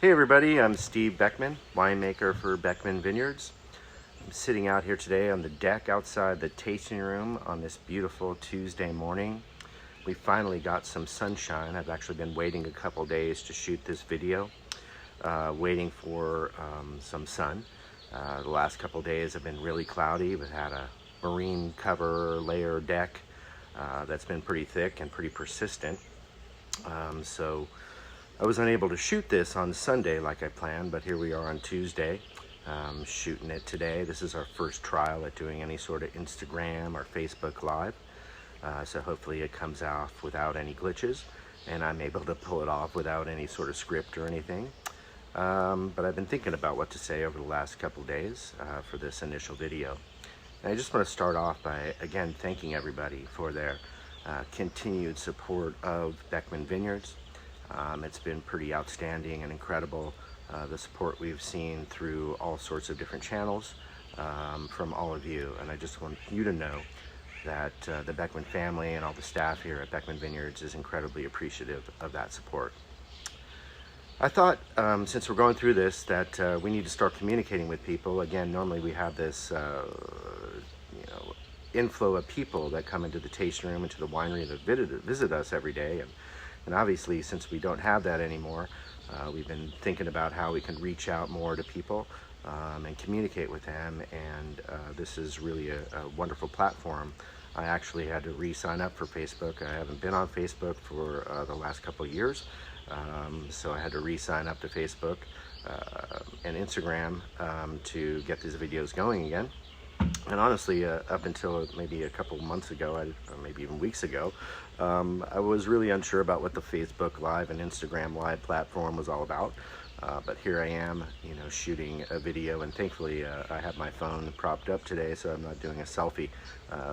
Hey everybody, I'm Steve Beckmen, winemaker for Beckmen Vineyards. I'm sitting out here today on the deck outside the tasting room on this beautiful Tuesday morning. We finally got some sunshine. I've actually been waiting a couple days to shoot this video, waiting for some sun. The last couple days have been really cloudy. We've had a marine cover layer deck that's been pretty thick and pretty persistent. So I was unable to shoot this on Sunday like I planned, but here we are on Tuesday, shooting it today. This is our first trial at doing any sort of Instagram or Facebook Live, so hopefully it comes off without any glitches, and I'm able to pull it off without any sort of script or anything. But I've been thinking about what to say over the last couple days for this initial video. And I just want to start off by, again, thanking everybody for their continued support of Beckmen Vineyards. It's been pretty outstanding and incredible, the support we've seen through all sorts of different channels from all of you. And I just want you to know that the Beckmen family and all the staff here at Beckmen Vineyards is incredibly appreciative of that support. I thought, since we're going through this, that we need to start communicating with people. Again, normally we have this inflow of people that come into the tasting room, into the winery, that visit us every day. And obviously, since we don't have that anymore, we've been thinking about how we can reach out more to people and communicate with them. And this is really a wonderful platform. I actually had to re-sign up for Facebook. I haven't been on Facebook for the last couple of years. So I had to re-sign up to Facebook and Instagram to get these videos going again. And honestly, up until maybe a couple months ago, or maybe even weeks ago, I was really unsure about what the Facebook Live and Instagram Live platform was all about. But here I am, shooting a video, and thankfully I have my phone propped up today, so I'm not doing a selfie.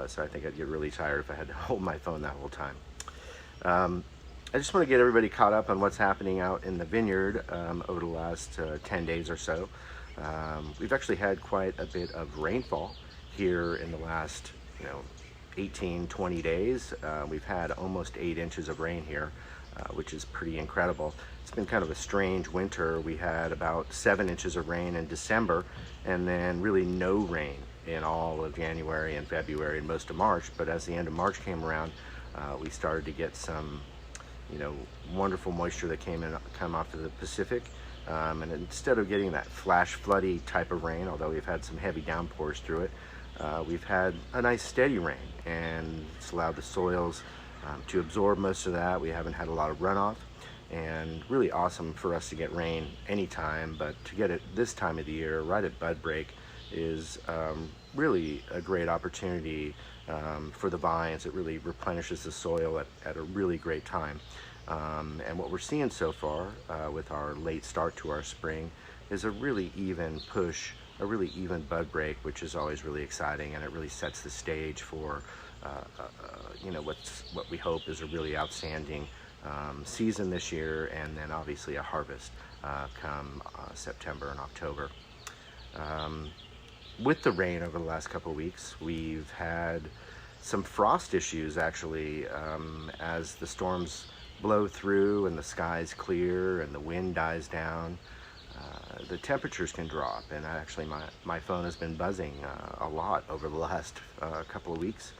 So I think I'd get really tired if I had to hold my phone that whole time. I just want to get everybody caught up on what's happening out in the vineyard over the last 10 days or so. We've actually had quite a bit of rainfall here in the last 18-20 days. We've had almost 8 inches of rain here, which is pretty incredible. It's been kind of a strange winter. We had about 7 inches of rain in December, and then really no rain in all of January and February and most of March. But as the end of March came around, we started to get some wonderful moisture that come off of the Pacific. And instead of getting that flash floody type of rain, although we've had some heavy downpours through it, we've had a nice steady rain, and it's allowed the soils to absorb most of that. We haven't had a lot of runoff, and really awesome for us to get rain anytime, but to get it this time of the year, right at bud break, is really a great opportunity for the vines. It really replenishes the soil at a really great time. And what we're seeing so far with our late start to our spring is a really even push, a really even bud break, which is always really exciting, and it really sets the stage for what we hope is a really outstanding season this year, and then obviously a harvest come September and October. With the rain over the last couple of weeks, we've had some frost issues actually as the storms blow through and the sky's clear and the wind dies down. The temperatures can drop, and actually my phone has been buzzing a lot over the last couple of weeks.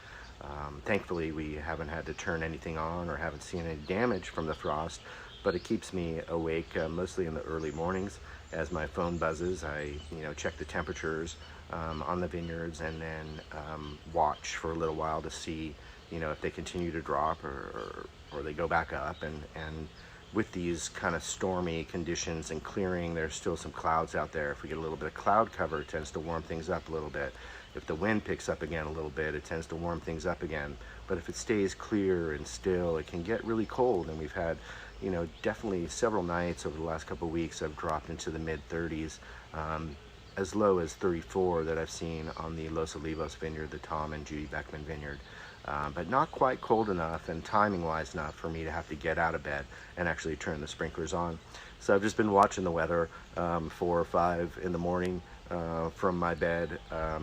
Thankfully we haven't had to turn anything on or haven't seen any damage from the frost, but it keeps me awake mostly in the early mornings. As my phone buzzes, I check the temperatures on the vineyards, and then watch for a little while to see if they continue to drop or they go back up. And with these kind of stormy conditions and clearing, there's still some clouds out there. If we get a little bit of cloud cover, it tends to warm things up a little bit. If the wind picks up again a little bit, it tends to warm things up again. But if it stays clear and still, it can get really cold. And we've had definitely several nights over the last couple of weeks I've dropped into the mid-30s, as low as 34 that I've seen on the Los Olivos vineyard, the Tom and Judy Beckmen vineyard. But not quite cold enough and timing-wise enough for me to have to get out of bed and actually turn the sprinklers on. So I've just been watching the weather 4 or 5 in the morning from my bed,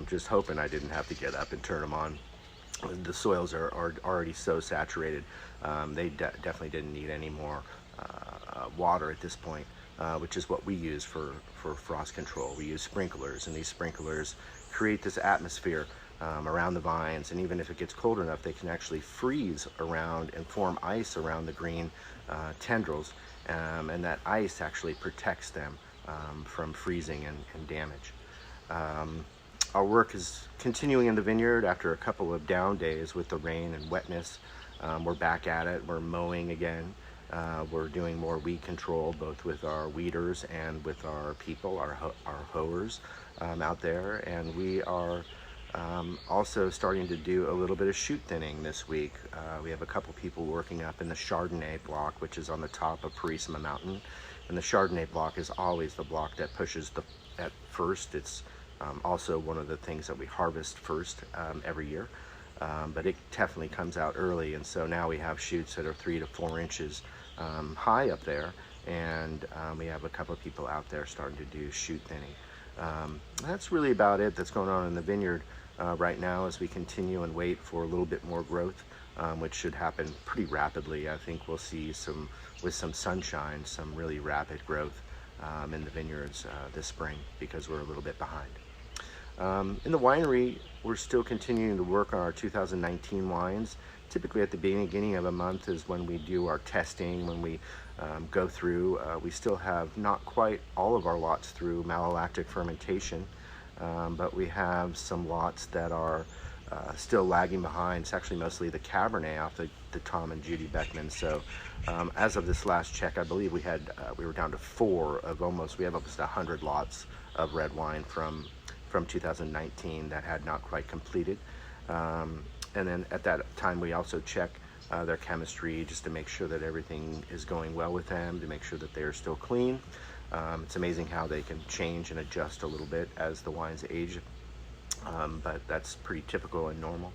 just hoping I didn't have to get up and turn them on. The soils are already so saturated. They definitely didn't need any more water at this point, which is what we use for frost control. We use sprinklers, and these sprinklers create this atmosphere around the vines, and even if it gets cold enough, they can actually freeze around and form ice around the green tendrils, and that ice actually protects them from freezing and damage. Our work is continuing in the vineyard after a couple of down days with the rain and wetness. We're back at it. We're mowing again. We're doing more weed control, both with our weeders and with our people, our hoers out there. And we are also starting to do a little bit of shoot thinning this week. We have a couple people working up in the Chardonnay block, which is on the top of Purisima Mountain. And the Chardonnay block is always the block that pushes at first. It's also one of the things that we harvest first every year. But it definitely comes out early, and so now we have shoots that are 3 to 4 inches high up there, and we have a couple of people out there starting to do shoot thinning. That's really about it that's going on in the vineyard right now as we continue and wait for a little bit more growth, which should happen pretty rapidly. I think we'll see with some sunshine, some really rapid growth in the vineyards this spring, because we're a little bit behind. In the winery, we're still continuing to work on our 2019 wines. Typically at the beginning of a month is when we do our testing, when we go through. We still have not quite all of our lots through malolactic fermentation, but we have some lots that are still lagging behind. It's actually mostly the Cabernet off the Tom and Judy Beckmen. So as of this last check, I believe we were down to 4 of we have almost 100 lots of red wine from 2019 that had not quite completed. And then at that time we also check their chemistry just to make sure that everything is going well with them, to make sure that they are still clean. It's amazing how they can change and adjust a little bit as the wines age, but that's pretty typical and normal.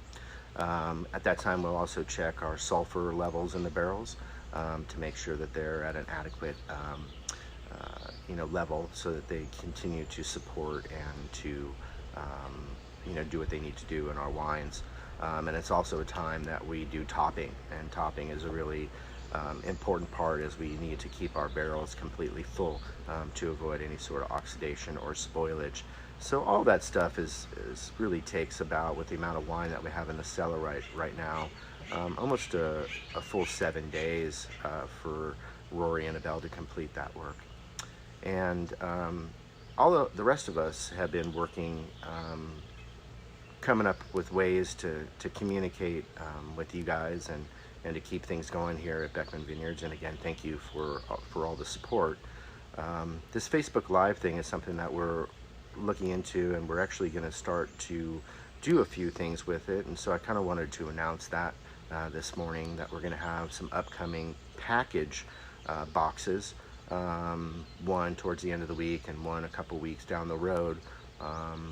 At that time we'll also check our sulfur levels in the barrels to make sure that they're at an adequate level, so that they continue to support and to do what they need to do in our wines. And it's also a time that we do topping, and topping is a really important part, as we need to keep our barrels completely full to avoid any sort of oxidation or spoilage. So all that stuff is really takes about, with the amount of wine that we have in the cellar right now, almost a full 7 days for Rory and Abel to complete that work. And all the rest of us have been working, coming up with ways to communicate with you guys and to keep things going here at Beckmen Vineyards. And again, thank you for all the support. This Facebook Live thing is something that we're looking into, and we're actually going to start to do a few things with it. And so I kind of wanted to announce that this morning, that we're going to have some upcoming package boxes. One towards the end of the week and one a couple weeks down the road.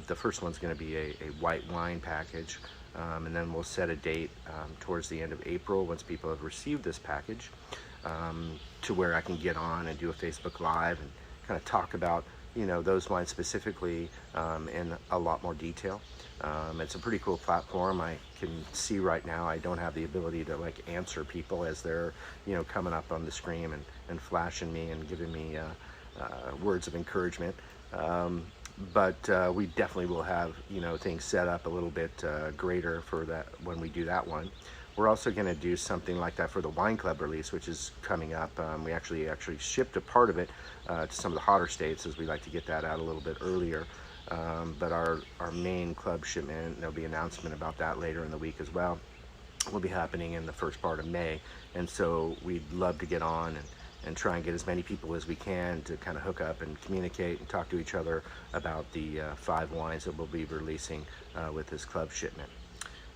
The first one's going to be a white wine package, and then we'll set a date towards the end of April, once people have received this package, to where I can get on and do a Facebook Live and kind of talk about those wines specifically in a lot more detail. It's a pretty cool platform. I can see right now I don't have the ability to answer people as they're coming up on the screen and flashing me and giving me words of encouragement, but we definitely will have things set up a little bit greater for that when we do that one. We're also going to do something like that for the wine club release, which is coming up. We actually shipped a part of it to some of the hotter states, as we like to get that out a little bit earlier. But our main club shipment, there'll be an announcement about that later in the week as well, will be happening in the first part of May. And so we'd love to get on and try and get as many people as we can to kind of hook up and communicate and talk to each other about the 5 wines that we'll be releasing with this club shipment.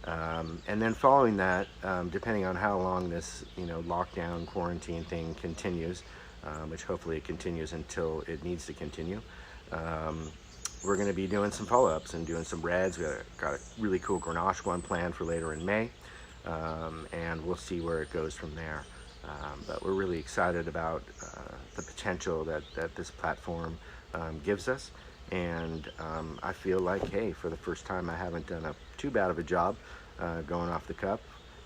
And then following that, depending on how long this lockdown quarantine thing continues, which hopefully it continues until it needs to continue, we're going to be doing some follow-ups and doing some reds. We got a really cool Grenache one planned for later in May, and we'll see where it goes from there. But we're really excited about the potential that this platform gives us. And I feel like, hey, for the first time I haven't done too bad of a job going off the cuff.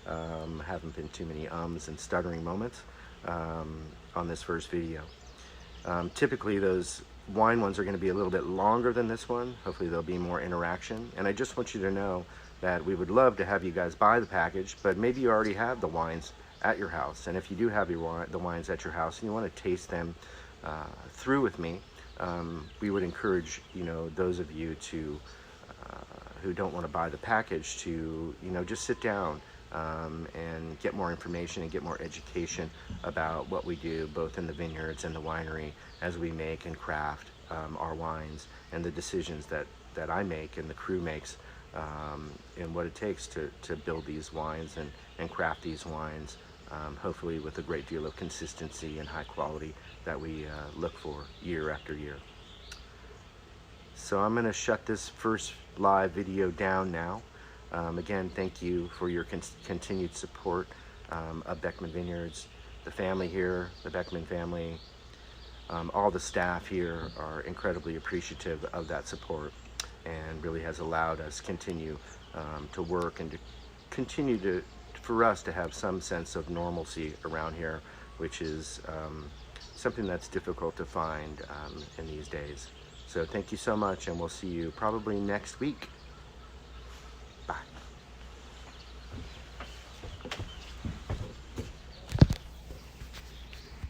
Haven't been too many ums and stuttering moments. on this first video. Typically those wine ones are going to be a little bit longer than this one. Hopefully there'll be more interaction, and I just want you to know that we would love to have you guys buy the package, but maybe you already have the wines at your house, and if you do have the wines at your house and you want to taste them through with me, we would encourage those of you to who don't want to buy the package to just sit down and get more information and get more education about what we do both in the vineyards and the winery as we make and craft our wines, and the decisions that I make and the crew makes, and what it takes to build these wines and craft these wines, hopefully with a great deal of consistency and high quality that we look for year after year. So I'm going to shut this first live video down now. Again, thank you for your continued support of Beckmen Vineyards. The family here, the Beckmen family, all the staff here are incredibly appreciative of that support, and really has allowed us continue to work and to continue for us to have some sense of normalcy around here, which is something that's difficult to find in these days. So thank you so much, and we'll see you probably next week. Bye.